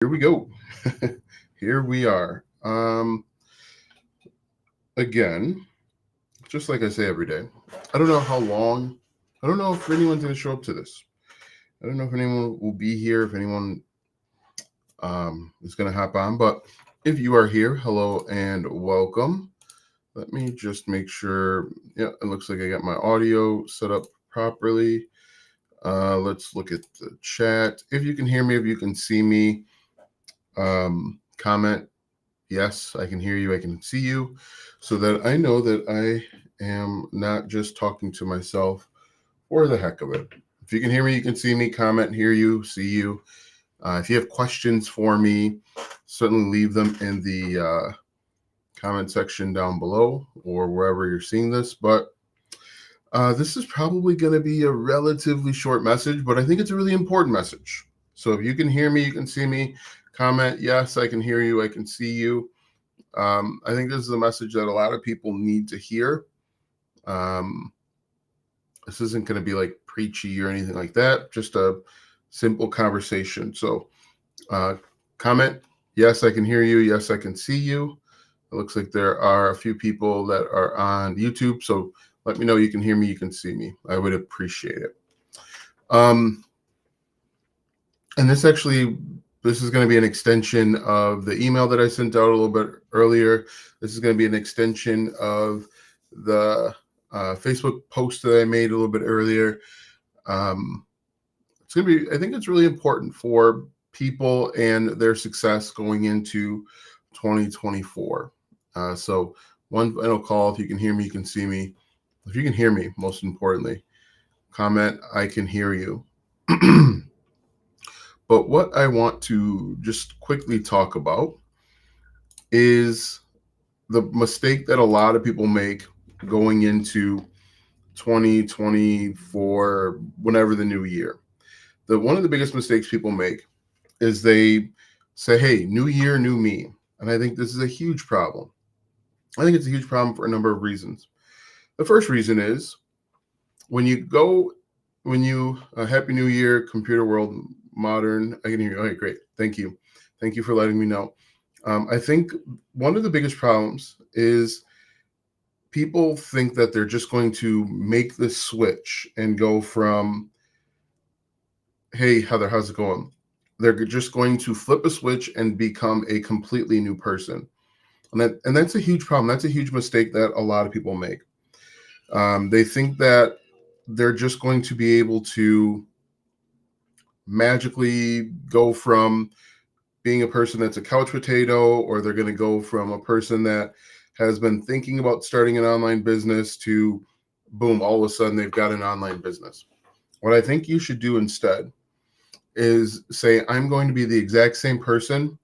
Here we go. Here we are. Again, just like I say every day. I don't know how long. I don't know if anyone's going to show up to this. I don't know if anyone will be here. If anyone is going to hop on. But if you are here, hello and welcome. Let me just make sure. Yeah, it looks like I got my audio set up properly. Let's look at the chat. If you can hear me, if you can see me, comment yes, I can hear you, I can see you, so that I know that I am not just talking to myself for the heck of it. If you can hear me, you can see me, comment, hear you, see you. If you have questions for me, certainly leave them in the comment section down below or wherever you're seeing this. But this is probably going to be a relatively short message, but I think it's a really important message. So if you can hear me, you can see me, comment, yes, I can hear you, I can see you. I think this is a message that a lot of people need to hear. This isn't going to be like preachy or anything like that, just a simple conversation. So comment, yes, I can hear you, yes, I can see you. It looks like there are a few people that are on YouTube, so let me know you can hear me, you can see me. I would appreciate it. And this is going to be an extension of the email that I sent out a little bit earlier. This is going to be an extension of the Facebook post that I made a little bit earlier. It's going to be, I think it's really important for people and their success going into 2024. So one final call, if you can hear me, you can see me. If you can hear me, most importantly, comment, I can hear you. But what I want to just quickly talk about is the mistake that a lot of people make going into 2024, whenever the new year. One of the biggest mistakes people make is they say, hey, new year, new me. And I think this is a huge problem. I think it's a huge problem for a number of reasons. The first reason is Happy New Year, Computer World Modern. I can hear you. Okay, great. Thank you. Thank you for letting me know. I think one of the biggest problems is people think that they're just going to make the switch and go from, hey, Heather, how's it going? They're just going to flip a switch and become a completely new person. And that's a huge problem. That's a huge mistake that a lot of people make. They think that they're just going to be able to magically go from being a person that's a couch potato, or they're going to go from a person that has been thinking about starting an online business to boom, all of a sudden they've got an online business. What I think you should do instead is say, I'm going to be the exact same person.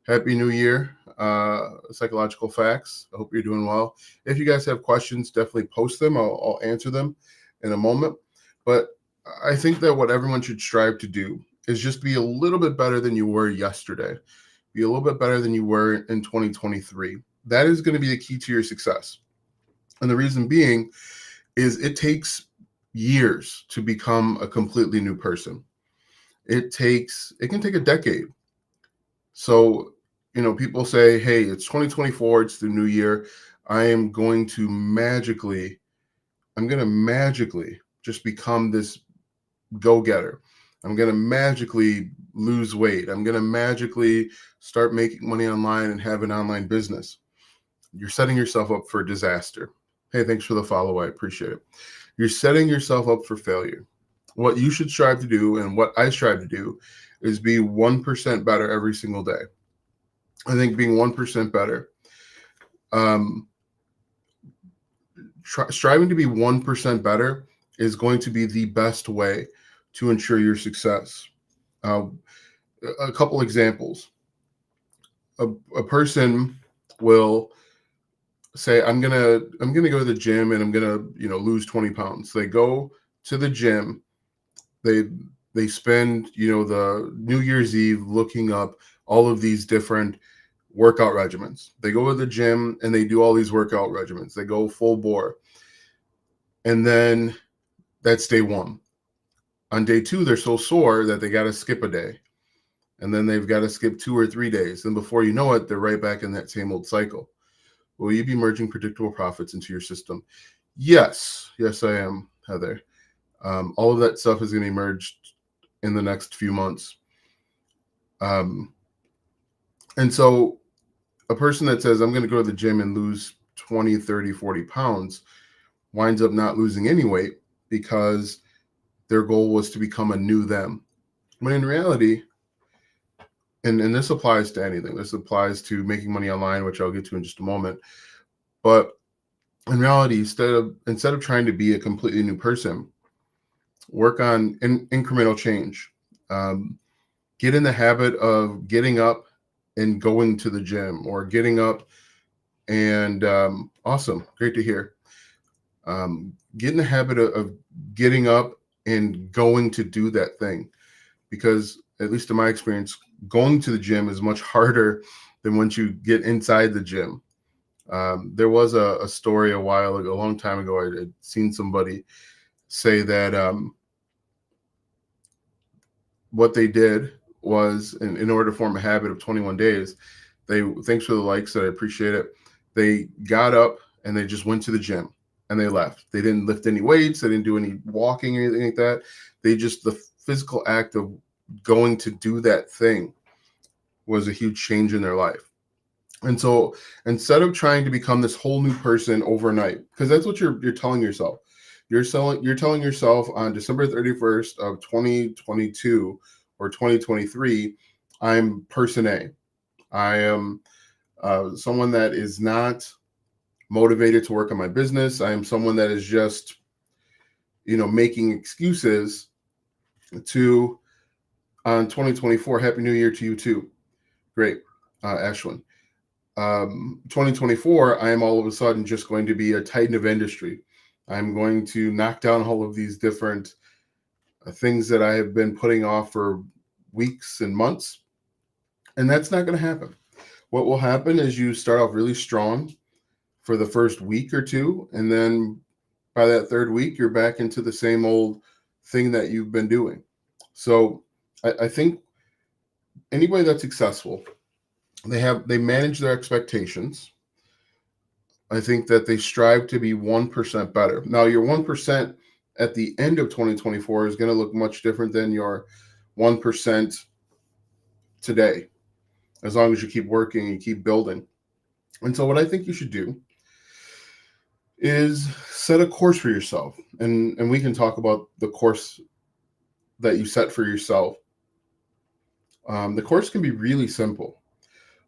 Happy New Year. Psychological facts. I hope you're doing well. If you guys have questions, definitely post them. I'll answer them in a moment. But I think that what everyone should strive to do is just be a little bit better than you were yesterday. Be a little bit better than you were in 2023. That is going to be the key to your success. And the reason being is it takes years to become a completely new person. It can take a decade. So, people say, hey, it's 2024, it's the new year. I'm going to magically just become this go-getter. I'm going to magically lose weight. I'm going to magically start making money online and have an online business. You're setting yourself up for disaster. Hey, thanks for the follow. I appreciate it. You're setting yourself up for failure. What you should strive to do, and what I strive to do, is be 1% better every single day. I think being 1% better, striving to be 1% better is going to be the best way to ensure your success. A couple examples. A person will say, I'm gonna go to the gym and I'm gonna lose 20 pounds. They go to the gym. They spend the New Year's Eve looking up all of these different workout regimens. They go to the gym and they do all these workout regimens. They go full bore. And then that's day one. On day two, they're so sore that they got to skip a day. and then they've got to skip 2 or 3 days. And before you know it, they're right back in that same old cycle. Will you be merging predictable profits into your system? Yes, I am, Heather. All of that stuff is going to be merged in the next few months. And so a person that says, I'm going to go to the gym and lose 20, 30, 40 pounds winds up not losing any weight because their goal was to become a new them. When in reality, and this applies to anything, this applies to making money online, which I'll get to in just a moment. But in reality, instead of trying to be a completely new person, work on incremental change. Get in the habit of getting up and going to the gym, or getting up and awesome, great to hear. Get in the habit of getting up and going to do that thing, because at least in my experience, going to the gym is much harder than once you get inside the gym. There was a story a while ago, a long time ago, I had seen somebody say that what they did was, in order to form a habit of 21 days, thanks for the likes, I appreciate it. They got up and they just went to the gym and they left. They didn't lift any weights. They didn't do any walking or anything like that. The physical act of going to do that thing was a huge change in their life. And so instead of trying to become this whole new person overnight, because that's what you're telling yourself. You're telling yourself on December 31st of 2022 or 2023, I'm person A. I am someone that is not motivated to work on my business. I am someone that is just, making excuses to, on 2024. Happy New Year to you too. Great, Ashlyn. 2024, I am all of a sudden just going to be a titan of industry. I'm going to knock down all of these different things that I have been putting off for weeks and months. And that's not going to happen. What will happen is you start off really strong for the first week or two. And then by that third week, you're back into the same old thing that you've been doing. So I think anybody that's successful, they manage their expectations. I think that they strive to be 1% better. Now, your 1% at the end of 2024 is going to look much different than your 1% today, as long as you keep working and keep building. And so what I think you should do is set a course for yourself. And we can talk about the course that you set for yourself. The course can be really simple,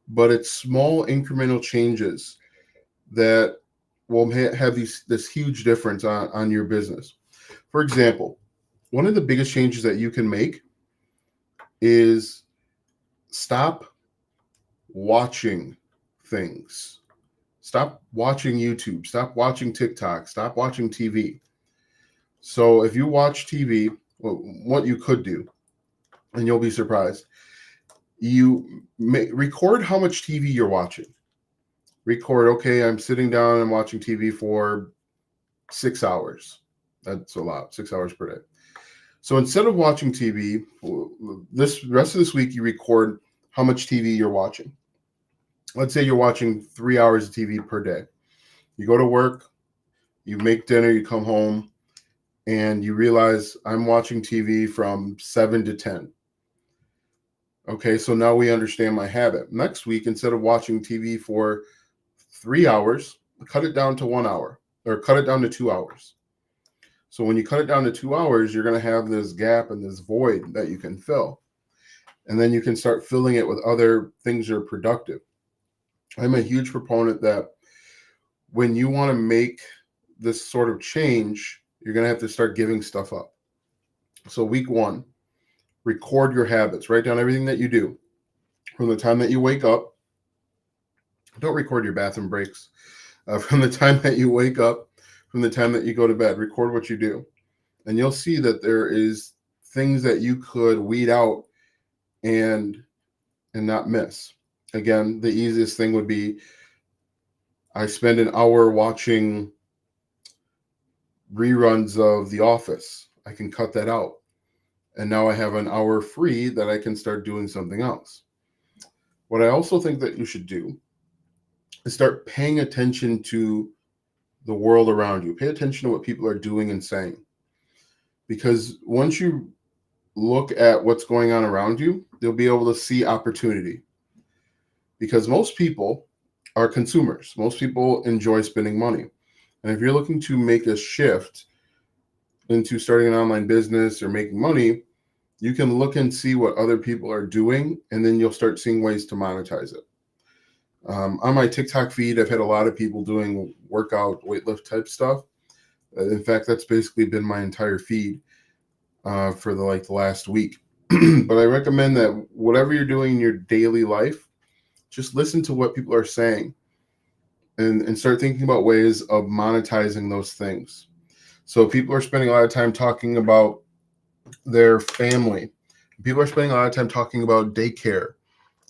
but it's small incremental changes that will have this huge difference on your business. For example, one of the biggest changes that you can make is stop watching things. Stop watching YouTube. Stop watching TikTok. Stop watching TV. So if you watch TV, what you could do, and you'll be surprised, you record how much TV you're watching. Record, okay, I'm sitting down and watching TV for 6 hours. That's a lot, 6 hours per day. So instead of watching TV, this rest of this week, you record how much TV you're watching. Let's say you're watching 3 hours of TV per day. You go to work, you make dinner, you come home, and you realize I'm watching TV from 7 to 10. Okay, so now we understand my habit. Next week, instead of watching TV for 3 hours, cut it down to 1 hour, or cut it down to 2 hours. So when you cut it down to 2 hours, you're going to have this gap and this void that you can fill. And then you can start filling it with other things that are productive. I'm a huge proponent that when you want to make this sort of change, you're going to have to start giving stuff up. So week 1, record your habits. Write down everything that you do from the time that you wake up. Don't record your bathroom breaks. From the time that you wake up, from the time that you go to bed, record what you do. And you'll see that there is things that you could weed out and not miss. Again, the easiest thing would be, I spend an hour watching reruns of The Office. I can cut that out. And now I have an hour free that I can start doing something else. What I also think that you should do is start paying attention to the world around you. Pay attention to what people are doing and saying. Because once you look at what's going on around you, you'll be able to see opportunity. Because most people are consumers. Most people enjoy spending money. And if you're looking to make a shift into starting an online business or making money, you can look and see what other people are doing, and then you'll start seeing ways to monetize it. On my TikTok feed, I've had a lot of people doing workout, weightlift type stuff. In fact, that's basically been my entire feed for the last week. But I recommend that whatever you're doing in your daily life, just listen to what people are saying and start thinking about ways of monetizing those things. So people are spending a lot of time talking about their family. People are spending a lot of time talking about daycare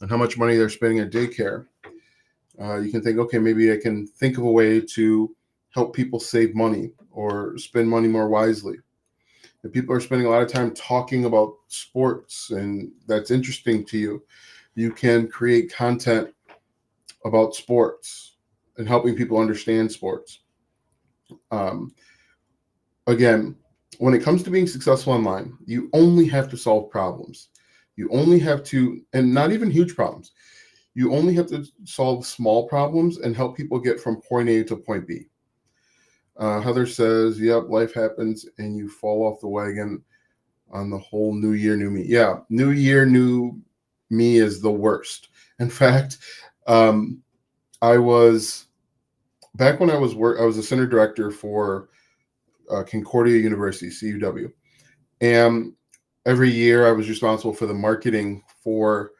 and how much money they're spending at daycare. You can think, okay, maybe I can think of a way to help people save money or spend money more wisely. If people are spending a lot of time talking about sports and that's interesting to you, you can create content about sports and helping people understand sports. Again, when it comes to being successful online, you only have to solve problems. You only have to, and not even huge problems, you only have to solve small problems and help people get from point A to point B. Heather says, yep, life happens and you fall off the wagon on the whole new year, new me. Yeah, new year, new me is the worst. In fact, I was, back when I was a center director for Concordia University, CUW. And every year I was responsible for the marketing for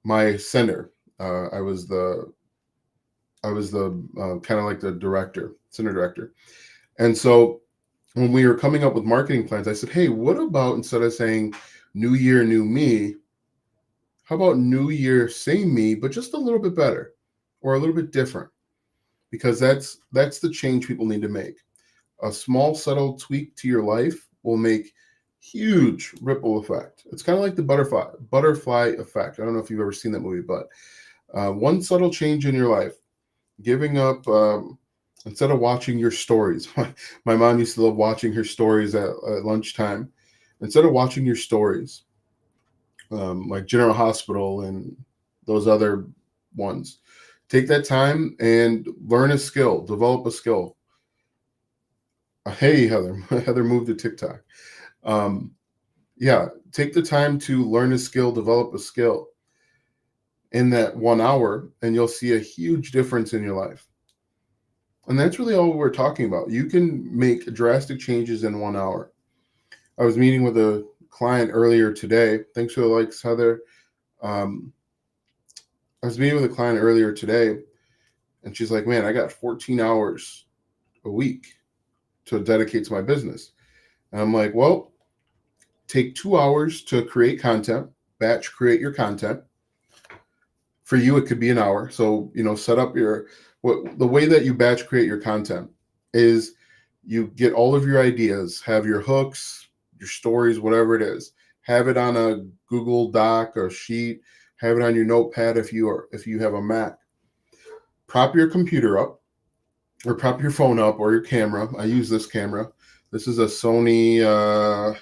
my center. I was the kind of like the director, center director. And so when we were coming up with marketing plans, I said, hey, what about instead of saying new year, new me, how about new year, same me, but just a little bit better or a little bit different? Because that's the change people need to make. A small, subtle tweak to your life will make huge ripple effect. It's kind of like the butterfly effect. I don't know if you've ever seen that movie, but one subtle change in your life, giving up, instead of watching your stories. My mom used to love watching her stories at lunchtime. Instead of watching your stories, like General Hospital and those other ones, take that time and learn a skill, develop a skill. Hey, Heather. Heather moved to TikTok. Yeah, take the time to learn a skill, develop a skill in that 1 hour, and you'll see a huge difference in your life. And that's really all we're talking about. You can make drastic changes in 1 hour. I was meeting with a client earlier today. Thanks for the likes, Heather. I was meeting with a client earlier today, and she's like, man, I got 14 hours a week to dedicate to my business. And I'm like, well, take 2 hours to create content, batch create your content. For you, it could be an hour. So, set up the way that you batch create your content is you get all of your ideas, have your hooks, your stories, whatever it is, have it on a Google Doc or sheet, have it on your notepad if you have a Mac. Prop your computer up or prop your phone up or your camera. I use this camera. This is a Sony, I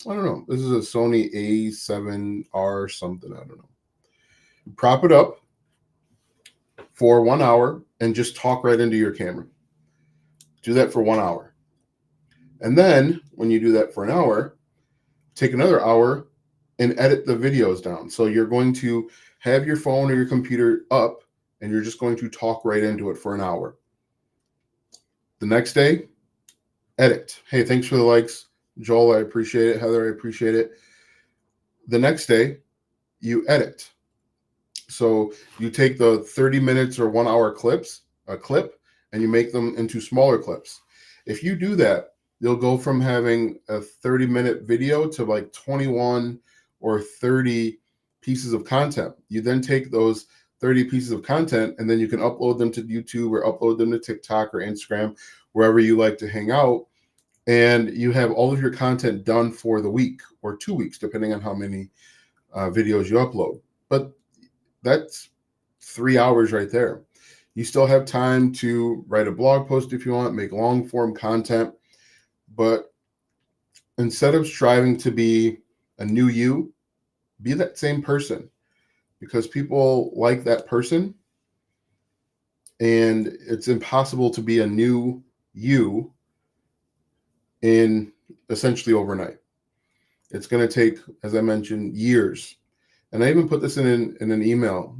don't know. This is a Sony A7R something. I don't know. Prop it up for 1 hour and just talk right into your camera. Do that for 1 hour. And then when you do that for an hour, take another hour and edit the videos down. So you're going to have your phone or your computer up and you're just going to talk right into it for an hour. The next day, edit. Hey, thanks for the likes. Joel, I appreciate it. Heather, I appreciate it. The next day, you edit. So you take the 30 minutes or 1 hour clip, and you make them into smaller clips. If you do that, you'll go from having a 30-minute video to like 21 or 30 pieces of content. You then take those 30 pieces of content and then you can upload them to YouTube or upload them to TikTok or Instagram, wherever you like to hang out. and you have all of your content done for the week or 2 weeks, depending on how many videos you upload. But that's 3 hours right there. You still have time to write a blog post if you want, make long form content. But instead of striving to be a new you, be that same person, because people like that person, and it's impossible to be a new you in essentially overnight. It's going to take, as I mentioned, years. And I even put this in an email.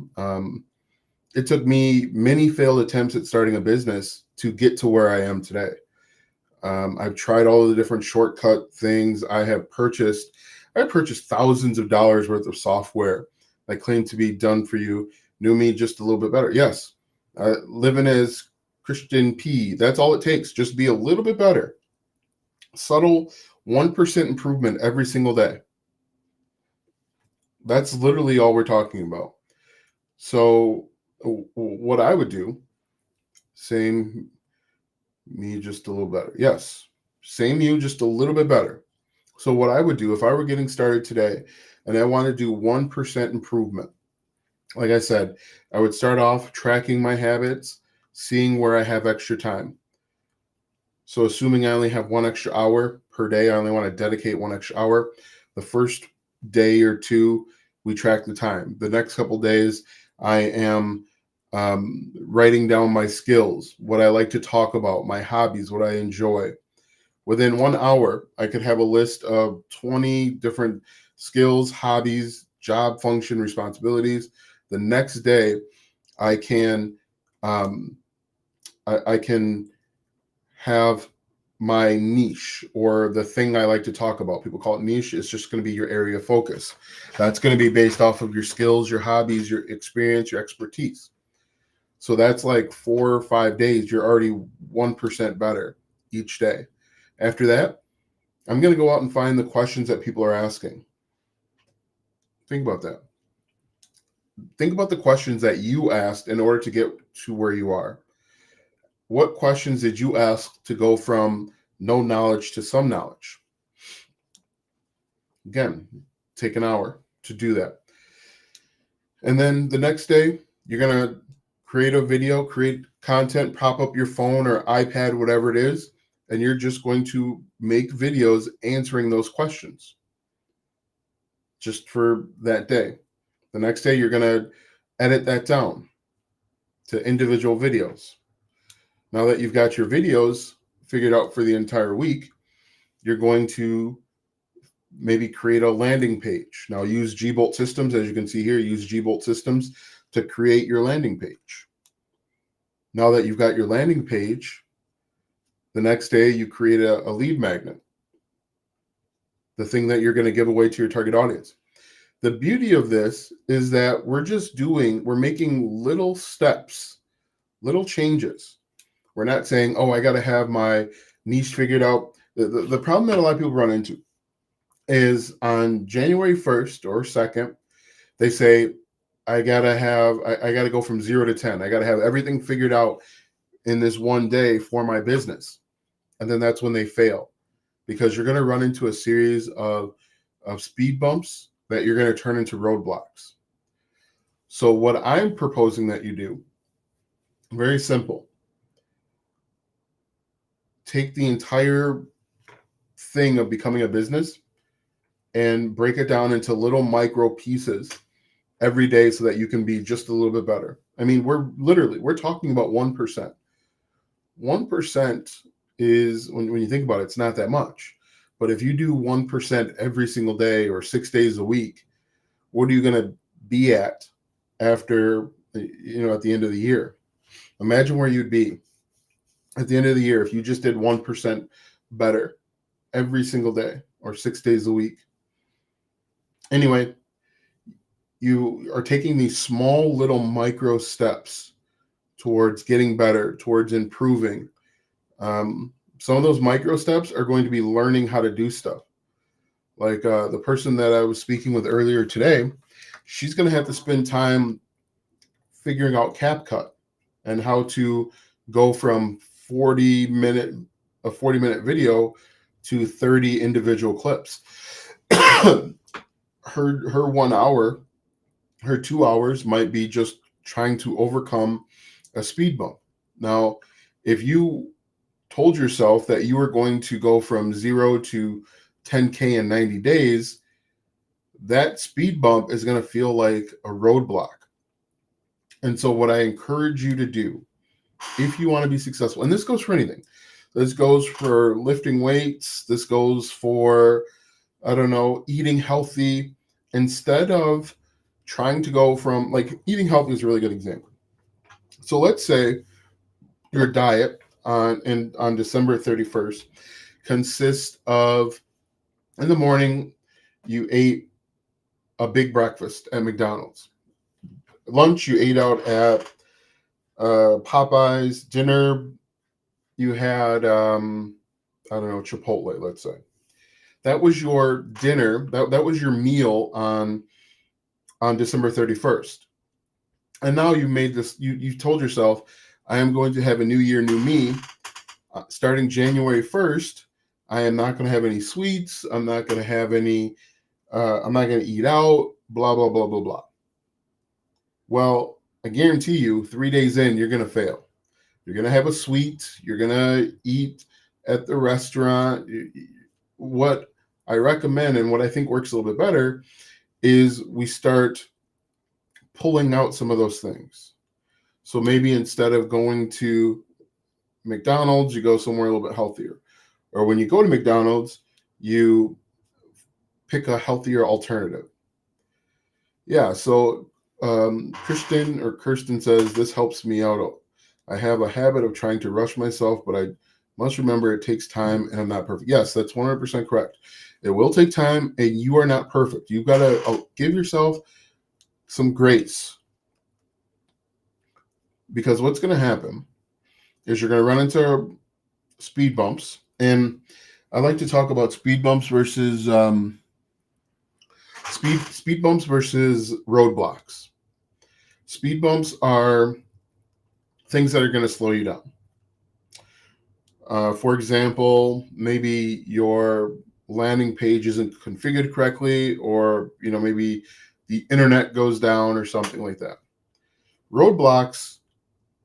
It took me many failed attempts at starting a business to get to where I am today. I've tried all of the different shortcut things. I purchased thousands of dollars worth of software that claimed to be done for you, knew me just a little bit better. Yes, living as Christian P. That's all it takes. Just be a little bit better. Subtle 1% improvement every single day. That's literally all we're talking about. So what I would do, same me, just a little better. Yes, same you, just a little bit better. So what I would do if I were getting started today and I want to do 1% improvement, like I said, I would start off tracking my habits, seeing where I have extra time. So assuming I only have 1 extra hour per day, I only want to dedicate 1 extra hour. The first day or two, we track the time. The next couple days, I am writing down my skills, what I like to talk about, my hobbies, what I enjoy. Within 1 hour, I could have a list of 20 different skills, hobbies, job function, responsibilities. The next day, I can I can have my niche, or the thing I like to talk about. People call it niche. It's just going to be your area of focus. That's going to be based off of your skills, your hobbies, your experience, your expertise. So that's like 4 or 5 days. You're already 1% better each day. After that, I'm going to go out and find the questions that people are asking. Think about that. Think about the questions that you asked in order to get to where you are. What questions did you ask to go from no knowledge to some knowledge? Again, take an hour to do that. And then the next day, you're going to create a video, create content, prop up your phone or iPad, whatever it is, and you're just going to make videos answering those questions just for that day. The next day, you're going to edit that down to individual videos. Now that you've got your videos figured out for the entire week, you're going to maybe create a landing page. Now use Gbolt Systems, as you can see here, use Gbolt Systems to create your landing page. Now that you've got your landing page, the next day you create a lead magnet, the thing that you're going to give away to your target audience. The beauty of this is that we're making little steps, little changes. We're not saying, oh, I got to have my niche figured out. The problem that a lot of people run into is on January 1st or 2nd, they say, I got to go from 0 to 10. I got to have everything figured out in this one day for my business. And then that's when they fail, because you're going to run into a series of speed bumps that you're going to turn into roadblocks. So what I'm proposing that you do, very simple. Take the entire thing of becoming a business and break it down into little micro pieces every day so that you can be just a little bit better. I mean, we're talking about 1%. 1% is, when you think about it, it's not that much. But if you do 1% every single day or 6 days a week, what are you going to be at after, at the end of the year? Imagine where you'd be at the end of the year if you just did 1% better every single day or 6 days a week. Anyway, you are taking these small little micro steps towards getting better, towards improving. Some of those micro steps are going to be learning how to do stuff. Like the person that I was speaking with earlier today, she's going to have to spend time figuring out CapCut and how to go from a 40-minute video to 30 individual clips. her 1 hour, her 2 hours might be just trying to overcome a speed bump. Now, if you told yourself that you were going to go from 0 to 10K in 90 days, that speed bump is going to feel like a roadblock. And so what I encourage you to do, if you want to be successful, and this goes for anything, this goes for lifting weights, this goes for, I don't know, eating healthy, instead of trying to go from, like, eating healthy is a really good example. So let's say your diet on December 31st consists of, in the morning, you ate a big breakfast at McDonald's. Lunch, you ate out at Popeyes. Dinner, you had, I don't know, Chipotle, let's say. That was your dinner. That was your meal on December 31st. And now you made this, you told yourself, I am going to have a new year, new me. Starting January 1st, I am not going to have any sweets. I'm not going to have any, I'm not going to eat out, blah, blah, blah, blah, blah. Well, I guarantee you 3 days in, you're going to fail. You're going to have a sweet. You're going to eat at the restaurant. What I recommend and what I think works a little bit better is we start pulling out some of those things. So maybe instead of going to McDonald's, you go somewhere a little bit healthier. Or when you go to McDonald's, you pick a healthier alternative. Yeah, so Kirsten says, this helps me out. I have a habit of trying to rush myself, but I must remember it takes time and I'm not perfect. Yes, that's 100% correct. It will take time and you are not perfect. You've got to give yourself some grace, because what's going to happen is you're going to run into speed bumps. And I like to talk about speed bumps versus speed bumps versus roadblocks. Speed bumps are things that are going to slow you down. For example, maybe your landing page isn't configured correctly, or maybe the internet goes down or something like that. Roadblocks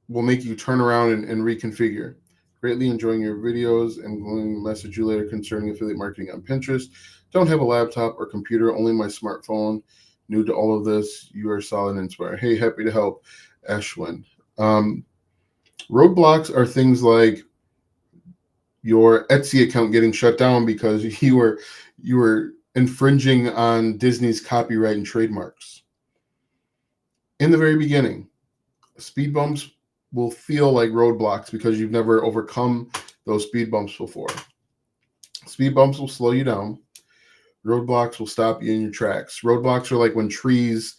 will make you turn around and reconfigure. Greatly enjoying your videos and going to message you later concerning affiliate marketing on Pinterest. Don't have a laptop or computer, only my smartphone. New to all of this. You are solid and inspired. Hey, happy to help, Ashwin. Roadblocks are things like your Etsy account getting shut down because you were infringing on Disney's copyright and trademarks. In the very beginning, speed bumps will feel like roadblocks because you've never overcome those speed bumps before. Speed bumps will slow you down. Roadblocks will stop you in your tracks. Roadblocks are like when trees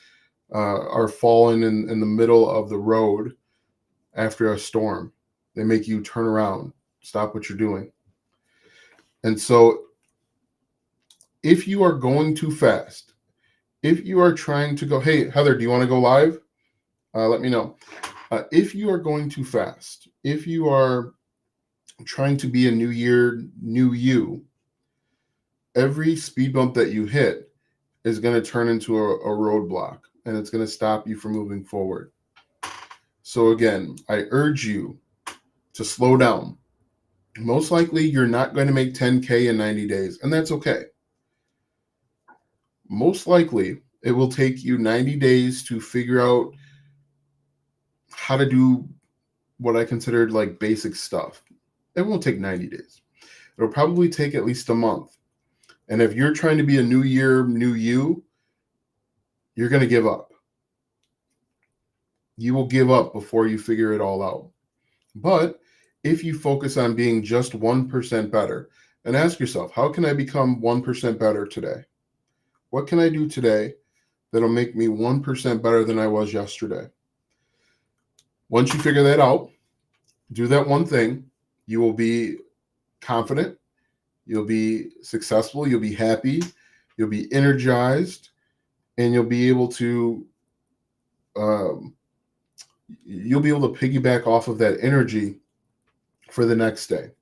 are fallen in the middle of the road after a storm. They make you turn around, stop what you're doing. And so if you are going too fast, if you are trying to go, hey, Heather, do you want to go live? Let me know. If you are going too fast, if you are trying to be a new year, new you, every speed bump that you hit is going to turn into a roadblock, and it's going to stop you from moving forward. So again, I urge you to slow down. Most likely, you're not going to make 10K in 90 days, and that's okay. Most likely, it will take you 90 days to figure out how to do what I considered like basic stuff. It won't take 90 days. It'll probably take at least a month. And if you're trying to be a new year, new you, you're going to give up. You will give up before you figure it all out. But if you focus on being just 1% better and ask yourself, how can I become 1% better today? What can I do today that'll make me 1% better than I was yesterday? Once you figure that out, do that one thing, you will be confident, you'll be successful, you'll be happy, you'll be energized, and you'll be able to piggyback off of that energy for the next day.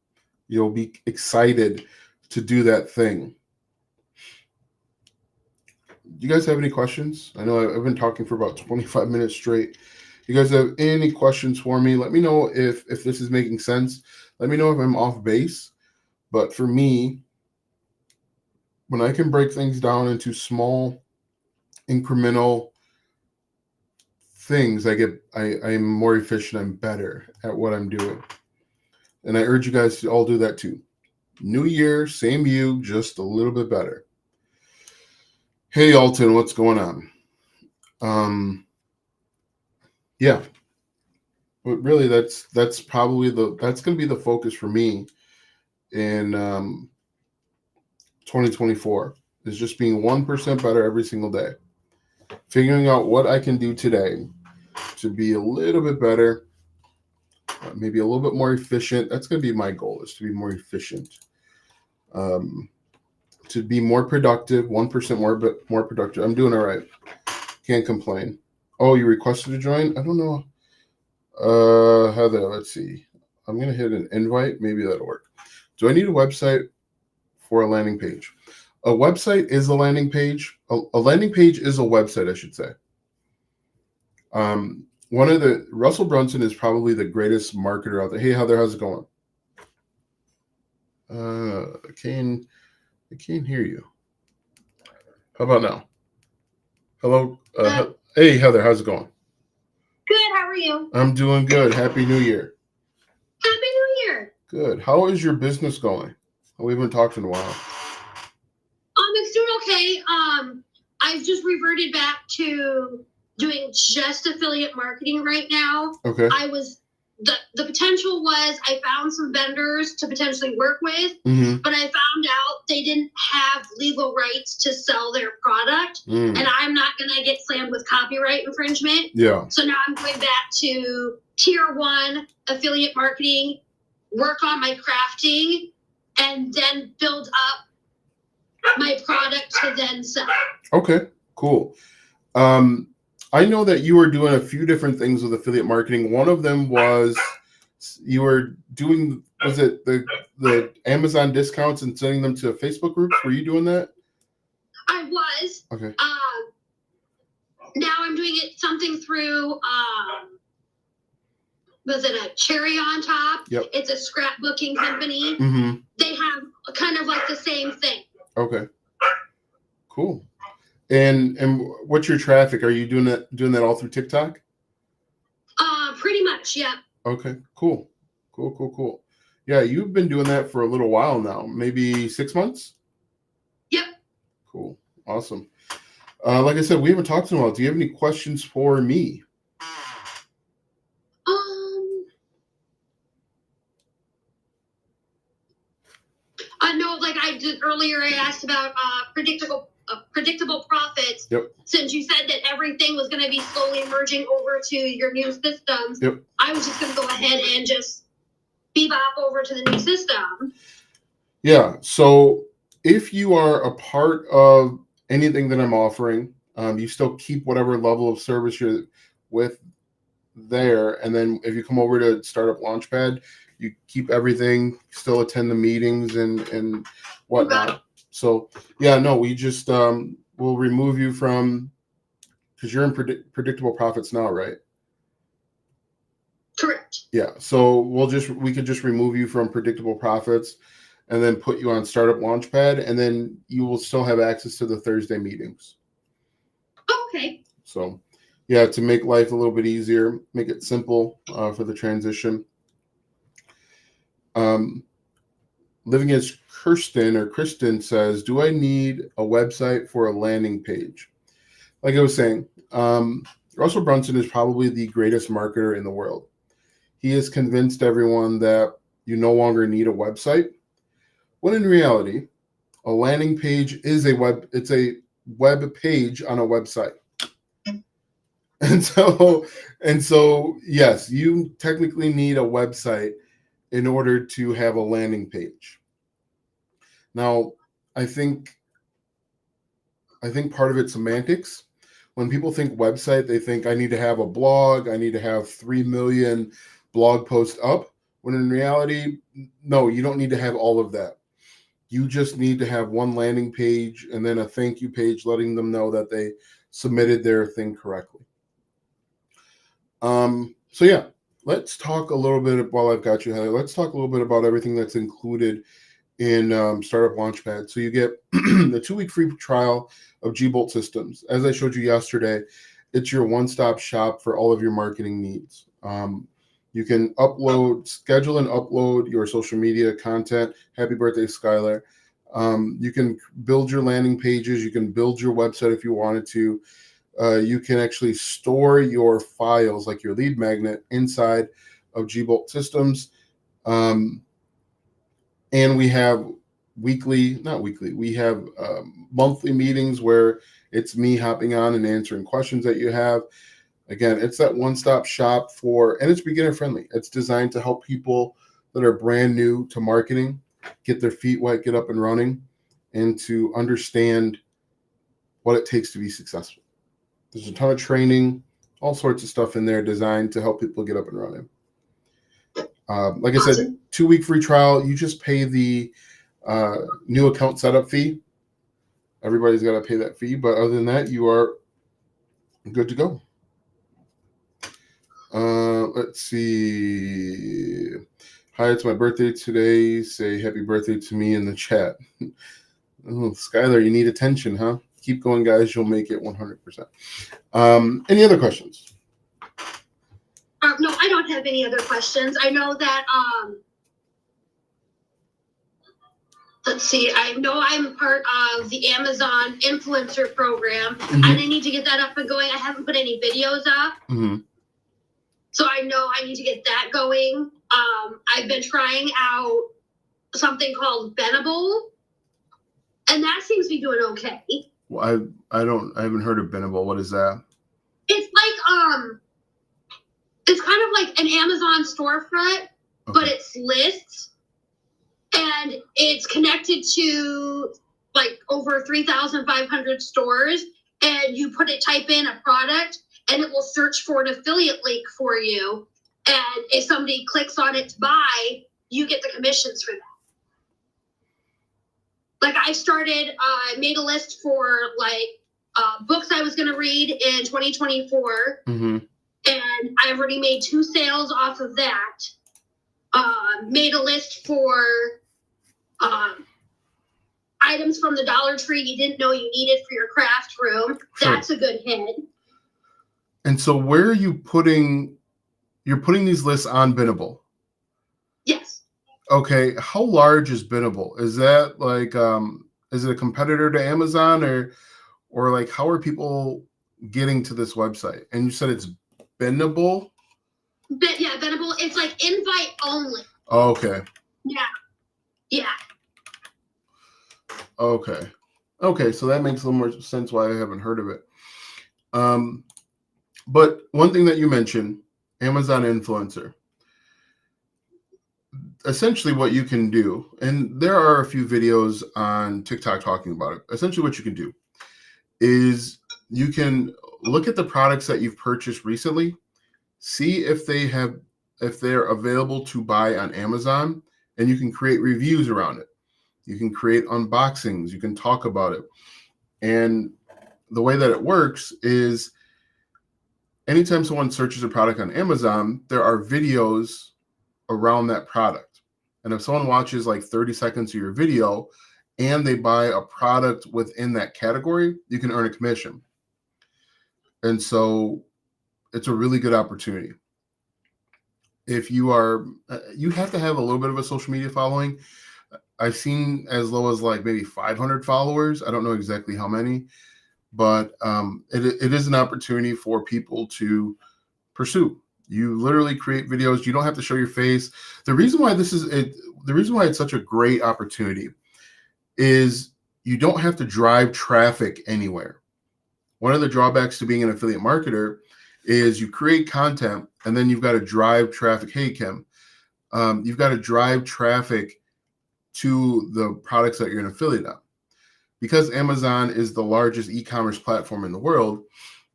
You'll be excited to do that thing. Do you guys have any questions? I know I've been talking for about 25 minutes straight. You guys have any questions for me? Let me know if this is making sense. Let me know if I'm off base. But for me, when I can break things down into small, incremental things, I'm more efficient. I'm better at what I'm doing. And I urge you guys to all do that too. New year, same you, just a little bit better. Hey, Alton, what's going on? Yeah. But really, that's probably that's going to be the focus for me in 2024, is just being 1% better every single day. Figuring out what I can do today to be a little bit better, maybe a little bit more efficient. That's going to be my goal, is to be more efficient, to be more productive, 1% more productive. I'm doing all right. Can't complain. Oh, you requested to join? I don't know. Heather, let's see. I'm going to hit an invite. Maybe that'll work. Do I need a website for a landing page? A website is a landing page. A landing page is a website, I should say. Russell Brunson is probably the greatest marketer out there. Hey, Heather, how's it going? I can't hear you. How about now? Hello? Hey, Heather, how's it going? Good, how are you? I'm doing good. Happy New Year. Happy New Year. Good. How is your business going? We haven't talked in a while. It's doing okay. I've just reverted back to doing just affiliate marketing right now. Okay. The potential was I found some vendors to potentially work with, but I found out they didn't have legal rights to sell their product, and I'm not going to get slammed with copyright infringement. Yeah. So now I'm going back to tier 1 affiliate marketing, work on my crafting, and then build up my product to then sell. Okay, cool. I know that you were doing a few different things with affiliate marketing. One of them was you were doing, was it the Amazon discounts and sending them to Facebook groups? Were you doing that? I was. Okay. Now I'm doing it something through, was it a Cherry on Top? Yep. It's a scrapbooking company. They have kind of like the same thing. Okay. Cool. And what's your traffic? Are you doing that all through TikTok? Pretty much, yeah. Okay, cool. Yeah, you've been doing that for a little while now, maybe 6 months? Yep. Cool. Awesome. Like I said, we haven't talked in a while. Do you have any questions for me? I know, like I did earlier, I asked about predictable profits. Yep. Since you said that everything was going to be slowly merging over to your new systems, yep. I was just going to go ahead and just bebop over to the new system. Yeah. So if you are a part of anything that I'm offering, you still keep whatever level of service you're with there. And then if you come over to Startup Launchpad, you keep everything, still attend the meetings and whatnot. So yeah, no, we just we'll remove you from, because you're in predictable profits now, right? Correct. Yeah. So we could just remove you from predictable profits and then put you on Startup Launchpad, and then you will still have access to the Thursday meetings. Okay. So yeah, to make life a little bit easier, make it simple for the transition. Living as Kristen says, do I need a website for a landing page? Like I was saying, Russell Brunson is probably the greatest marketer in the world. He has convinced everyone that you no longer need a website, when in reality, a landing page is a web page on a website. And so yes, you technically need a website in order to have a landing page. Now, I think part of it's semantics. When people think website, they think I need to have a blog, I need to have 3 million blog posts up, when in reality, no, you don't need to have all of that. You just need to have one landing page and then a thank you page letting them know that they submitted their thing correctly. So yeah, let's talk a little bit, while I've got you, Heather, let's talk a little bit about everything that's included in Startup Launchpad. So you get the 2-week free trial of G-Bolt Systems. As I showed you yesterday, it's your one-stop shop for all of your marketing needs. You can schedule and upload your social media content. Happy birthday, Skylar. You can build your landing pages. You can build your website if you wanted to. You can actually store your files, like your lead magnet, inside of G-Bolt Systems. And we have we have monthly meetings where it's me hopping on and answering questions that you have. Again, it's that one-stop shop and it's beginner friendly. It's designed to help people that are brand new to marketing get their feet wet, get up and running, and to understand what it takes to be successful. There's a ton of training, all sorts of stuff in there designed to help people get up and running. Like I said, 2-week free trial. You just pay the new account setup fee. Everybody's got to pay that fee, but other than that, you are good to go. Let's see. Hi, it's my birthday today. Say happy birthday to me in the chat. Oh, Skylar, you need attention, huh? Keep going, guys. You'll make it 100%. Any other questions? No, I don't have any other questions. I know that, let's see, I know I'm part of the Amazon influencer program. Mm-hmm. I need to get that up and going. I haven't put any videos up. Mm-hmm. So I know I need to get that going. I've been trying out something called Benable, and that seems to be doing okay. Well, I haven't heard of Benable. What is that? It's like it's kind of like an Amazon storefront, okay, but it's lists, and it's connected to like over 3,500 stores, and you type in a product, and it will search for an affiliate link for you. And if somebody clicks on it to buy, you get the commissions for that. Like I made a list for books I was going to read in 2024. Mm-hmm. And I've already made 2 sales off of that. Made a list for items from the Dollar Tree you didn't know you needed for your craft room. Sure. That's a good hit. And so where are you you're putting these lists on Binnable? Yes. Okay. How large is Binnable? Is that like, is it a competitor to Amazon or like, how are people getting to this website? And you said it's Binnable? Yeah, Binnable. It's like invite only. Oh, okay. Yeah. Yeah. Okay. Okay. So that makes a little more sense why I haven't heard of it. But one thing that you mentioned, Amazon influencer. Essentially what you can do, and there are a few videos on TikTok talking about it. Essentially what you can do is you can look at the products that you've purchased recently, see if they're available to buy on Amazon, and you can create reviews around it. You can create unboxings, you can talk about it. And the way that it works is anytime someone searches a product on Amazon, there are videos around that product. And if someone watches like 30 seconds of your video and they buy a product within that category, you can earn a commission. And so it's a really good opportunity. If you have to have a little bit of a social media following. I've seen as low as like maybe 500 followers. I don't know exactly how many, but it is an opportunity for people to pursue. You literally create videos. You don't have to show your face. The reason why it's such a great opportunity is you don't have to drive traffic anywhere. One of the drawbacks to being an affiliate marketer is you create content and then you've got to drive traffic. Hey, Kim, you've got to drive traffic to the products that you're an affiliate on. Because Amazon is the largest e-commerce platform in the world,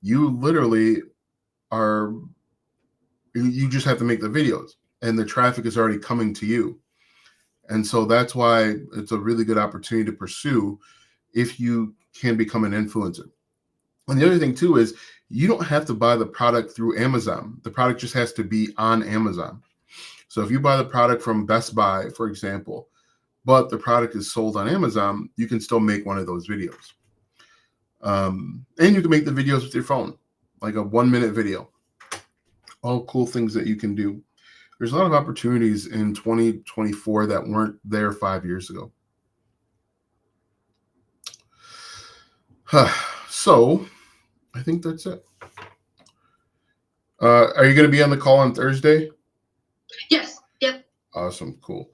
you literally you just have to make the videos and the traffic is already coming to you. And so that's why it's a really good opportunity to pursue if you can become an influencer. And the other thing too is you don't have to buy the product through Amazon. The product just has to be on Amazon. So if you buy the product from Best Buy, for example, but the product is sold on Amazon, you can still make one of those videos. And you can make the videos with your phone, like a 1-minute video. All cool things that you can do. There's a lot of opportunities in 2024 that weren't there 5 years ago. So I think that's it. Are you going to be on the call on Thursday? Yes. Yep. Awesome. Cool.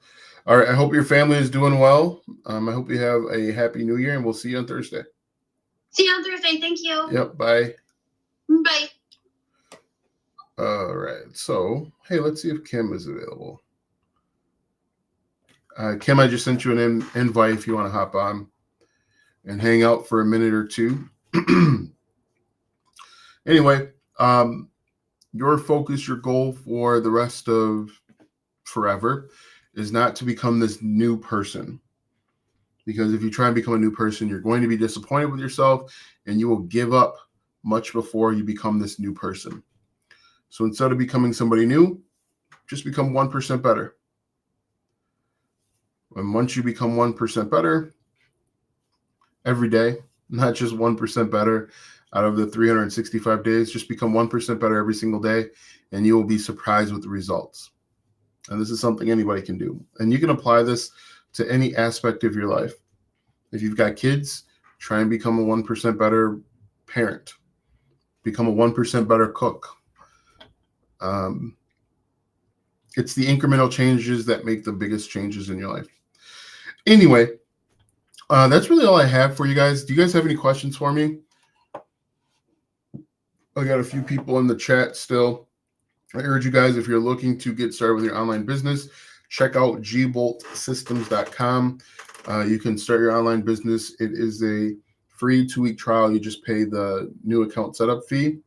All right. I hope your family is doing well. I hope you have a happy new year, and we'll see you on Thursday. See you on Thursday. Thank you. Yep. Bye. Bye. All right. So, hey, let's see if Kim is available. Kim, I just sent you an invite if you want to hop on and hang out for a minute or two. Anyway, your focus, your goal for the rest of forever is not to become this new person. Because if you try and become a new person, you're going to be disappointed with yourself and you will give up much before you become this new person. So instead of becoming somebody new, just become 1% better. And once you become 1% better every day, not just 1% better out of the 365 days, just become 1% better every single day, and you will be surprised with the results. And this is something anybody can do. And you can apply this to any aspect of your life. If you've got kids, try and become a 1% better parent. Become a 1% better cook. It's the incremental changes that make the biggest changes in your life. Anyway, that's really all I have for you guys. Do you guys have any questions for me? I got a few people in the chat still. I urge you guys, if you're looking to get started with your online business, check out gboltsystems.com. You can start your online business. It is a free 2-week trial. You just pay the new account setup fee.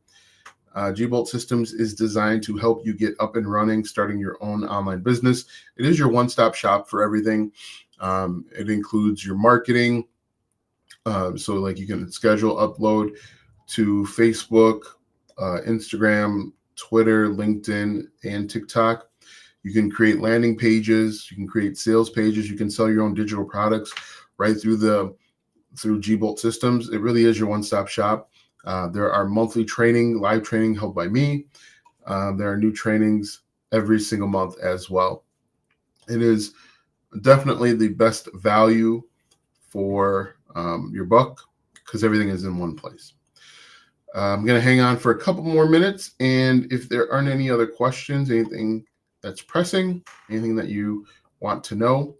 Gbolt Systems is designed to help you get up and running, starting your own online business. It is your one-stop shop for everything. It includes your marketing. So like you can schedule, upload to Facebook, Instagram, Twitter, LinkedIn, and TikTok. You can create landing pages. You can create sales pages. You can sell your own digital products right through Gbolt Systems. It really is your one-stop shop. There are monthly live training held by me. There are new trainings every single month as well. It is definitely the best value for your buck because everything is in one place. I'm going to hang on for a couple more minutes, and if there aren't any other questions, anything that's pressing, anything that you want to know,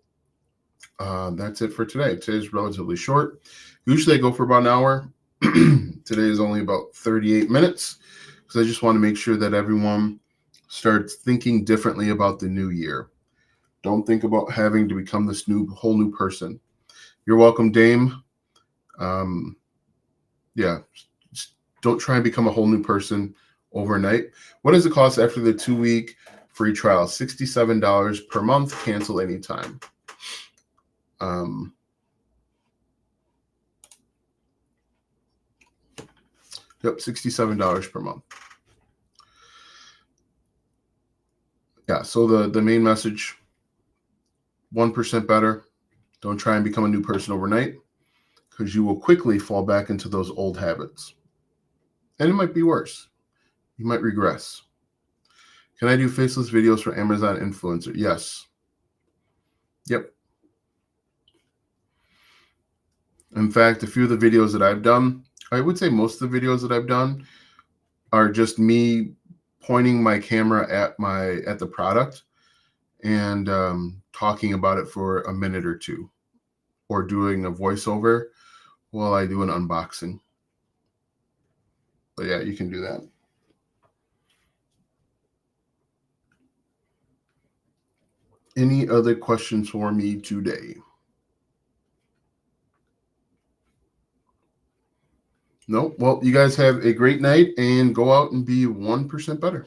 that's it for today. Today's relatively short. Usually I go for about an hour. Today is only about 38 minutes because I just want to make sure that everyone starts thinking differently about the new year. Don't think about having to become this whole new person. You're welcome, Dame. Yeah, just don't try and become a whole new person overnight. What does it cost after the 2-week free trial? $67 per month. Cancel anytime. Yep, $67 per month. Yeah, so the main message, 1% better. Don't try and become a new person overnight because you will quickly fall back into those old habits. And it might be worse. You might regress. Can I do faceless videos for Amazon influencer? Yes. Yep. In fact, a few of the videos that I've done, I would say most of the videos that I've done are just me pointing my camera at the product and talking about it for a minute or two, or doing a voiceover while I do an unboxing. But yeah, you can do that. Any other questions for me today? No? Well, you guys have a great night and go out and be 1% better.